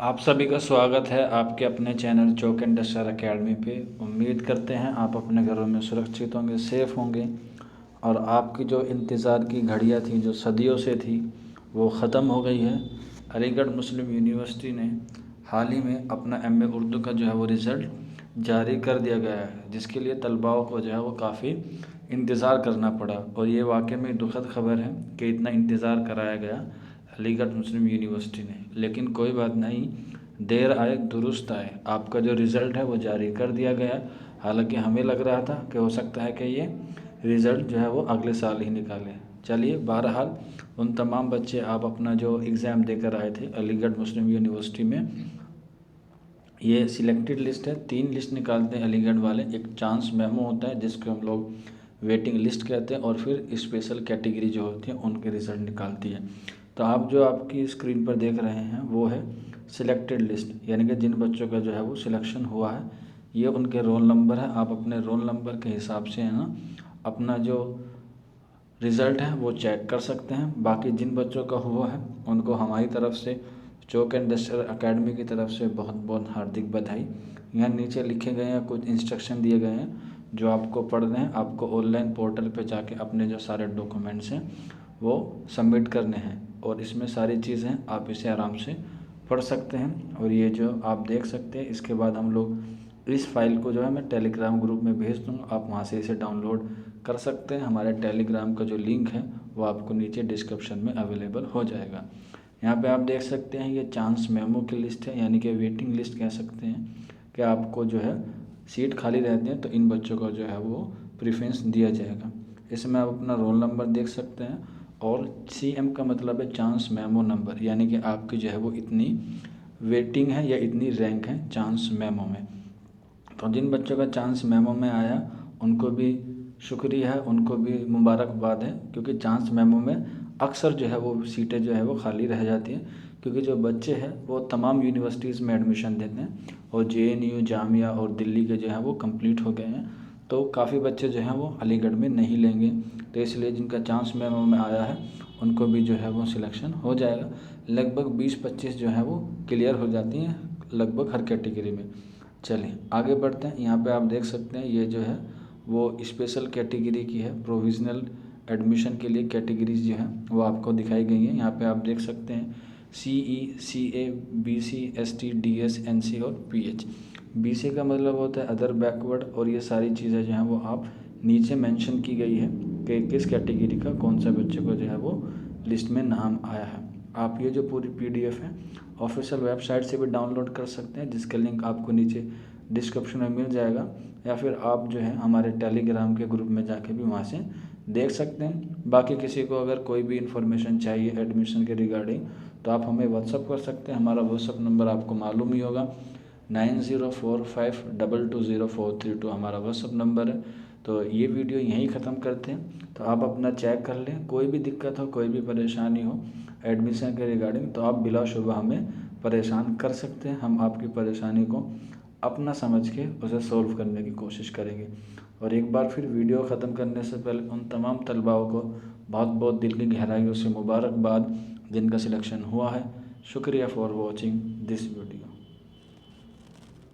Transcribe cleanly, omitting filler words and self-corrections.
आप सभी का स्वागत है आपके अपने channel chalk and duster academy पे। उम्मीद करते हैं आप अपने घरों में सुरक्षित होंगे, सेफ़ होंगे और आपकी जो इंतज़ार की घड़ियां थी, जो सदियों से थी, वो ख़त्म हो गई है। अलीगढ़ मुस्लिम यूनिवर्सिटी ने हाल ही में अपना एमए उर्दू का जो है वो रिज़ल्ट जारी कर दिया गया है, जिसके लिए तलबाओं को जो है वो काफ़ी इंतज़ार करना पड़ा। और ये वाकई में दुखद खबर है कि इतना इंतज़ार कराया गया अलीगढ़ मुस्लिम यूनिवर्सिटी ने। लेकिन कोई बात नहीं, देर आए दुरुस्त आए, आपका जो रिज़ल्ट है वो जारी कर दिया गया। हालांकि हमें लग रहा था कि हो सकता है कि ये रिज़ल्ट जो है वो अगले साल ही निकालें। चलिए, बहरहाल उन तमाम बच्चे आप अपना जो एग्ज़ाम देकर आए थे अलीगढ़ मुस्लिम यूनिवर्सिटी में, ये सिलेक्टेड लिस्ट है। 3 लिस्ट निकालते हैं अलीगढ़ वाले। एक चांस मेमो होता है जिसको हम लोग वेटिंग लिस्ट कहते हैं, और फिर स्पेशल कैटेगरी जो होती है उनके रिज़ल्ट निकालती है। तो आप जो आपकी स्क्रीन पर देख रहे हैं वो है सिलेक्टेड लिस्ट, यानी कि जिन बच्चों का जो है वो सिलेक्शन हुआ है, ये उनके रोल नंबर है। आप अपने रोल नंबर के हिसाब से है ना अपना जो रिज़ल्ट है वो चेक कर सकते हैं। बाकी जिन बच्चों का हुआ है उनको हमारी तरफ से, चौक एंड डस्टर अकेडमी की तरफ से बहुत बहुत हार्दिक बधाई। यहाँ नीचे लिखे गए हैं, कुछ इंस्ट्रक्शन दिए गए हैं जो आपको पढ़ने हैं। आपको ऑनलाइन पोर्टल पे जाके अपने जो सारे डॉक्यूमेंट्स हैं वो सबमिट करने हैं, और इसमें सारी चीज़ें आप इसे आराम से पढ़ सकते हैं। और ये जो आप देख सकते हैं, इसके बाद हम लोग इस फाइल को जो है मैं टेलीग्राम ग्रुप में भेज दूँगा, आप वहाँ से इसे डाउनलोड कर सकते हैं। हमारे टेलीग्राम का जो लिंक है वो आपको नीचे डिस्क्रिप्शन में अवेलेबल हो जाएगा। यहाँ पे आप देख सकते हैं ये चांस मेमो की लिस्ट है, यानी कि वेटिंग लिस्ट कह सकते हैं कि आपको जो है सीट खाली रहती है तो इन बच्चों को जो है वो प्रेफरेंस दिया जाएगा। इसमें आप अपना रोल नंबर देख सकते हैं, और CM का मतलब है चांस मेमो नंबर, यानी कि आपकी जो है वो इतनी वेटिंग है या इतनी रैंक है चांस मेमो में। तो जिन बच्चों का चांस मेमो में आया उनको भी शुक्रिया है, उनको भी मुबारकबाद है, क्योंकि चांस मेमो में अक्सर जो है वो सीटें जो है वो खाली रह जाती हैं, क्योंकि जो बच्चे हैं वो तमाम यूनिवर्सिटीज़ में एडमिशन देते हैं, और JNU जामिया और दिल्ली के जो है वो कंप्लीट हो गए हैं, तो काफ़ी बच्चे जो हैं वो अलीगढ़ में नहीं लेंगे। तो इसलिए जिनका चांस मेमो में आया है उनको भी जो है वो सिलेक्शन हो जाएगा। लगभग 20-25 जो है वो क्लियर हो जाती हैं लगभग हर कैटेगरी में। चलिए आगे बढ़ते हैं। यहाँ पे आप देख सकते हैं ये जो है वो स्पेशल कैटेगरी की है। प्रोविज़नल एडमिशन के लिए कैटेगरीज जो हैं वो आपको दिखाई गई हैं। यहाँ पे आप देख सकते हैं CE, CA, BC, ST, DS, NC और PH। BC का मतलब होता है अदर बैकवर्ड, और ये सारी चीज़ें जो हैं वो आप नीचे मेंशन की गई है कि किस कैटेगरी का कौन सा बच्चे को जो है वो लिस्ट में नाम आया है। आप ये जो पूरी PDF है ऑफिशियल वेबसाइट से भी डाउनलोड कर सकते हैं, जिसका लिंक आपको नीचे डिस्क्रिप्शन में मिल जाएगा, या फिर आप जो है हमारे टेलीग्राम के ग्रुप में जाके भी वहाँ से देख सकते हैं। बाकी किसी को अगर कोई भी इन्फॉर्मेशन चाहिए एडमिशन के रिगार्डिंग तो आप हमें व्हाट्सअप कर सकते हैं। हमारा व्हाट्सअप नंबर आपको मालूम ही होगा, 9045220432 हमारा व्हाट्सअप नंबर है। तो ये वीडियो यहीं ख़त्म करते हैं। तो आप अपना चेक कर लें, कोई भी दिक्कत हो, कोई भी परेशानी हो एडमिशन के रिगार्डिंग, तो आप बिलाशुबा हमें परेशान कर सकते हैं। हम आपकी परेशानी को अपना समझ के उसे सॉल्व करने की कोशिश करेंगे। और एक बार फिर वीडियो ख़त्म करने से पहले उन तमाम तलबाओं को बहुत बहुत दिल की गहराइयों से मुबारकबाद जिनका सिलेक्शन हुआ है। शुक्रिया फॉर वॉचिंग दिस वीडियो।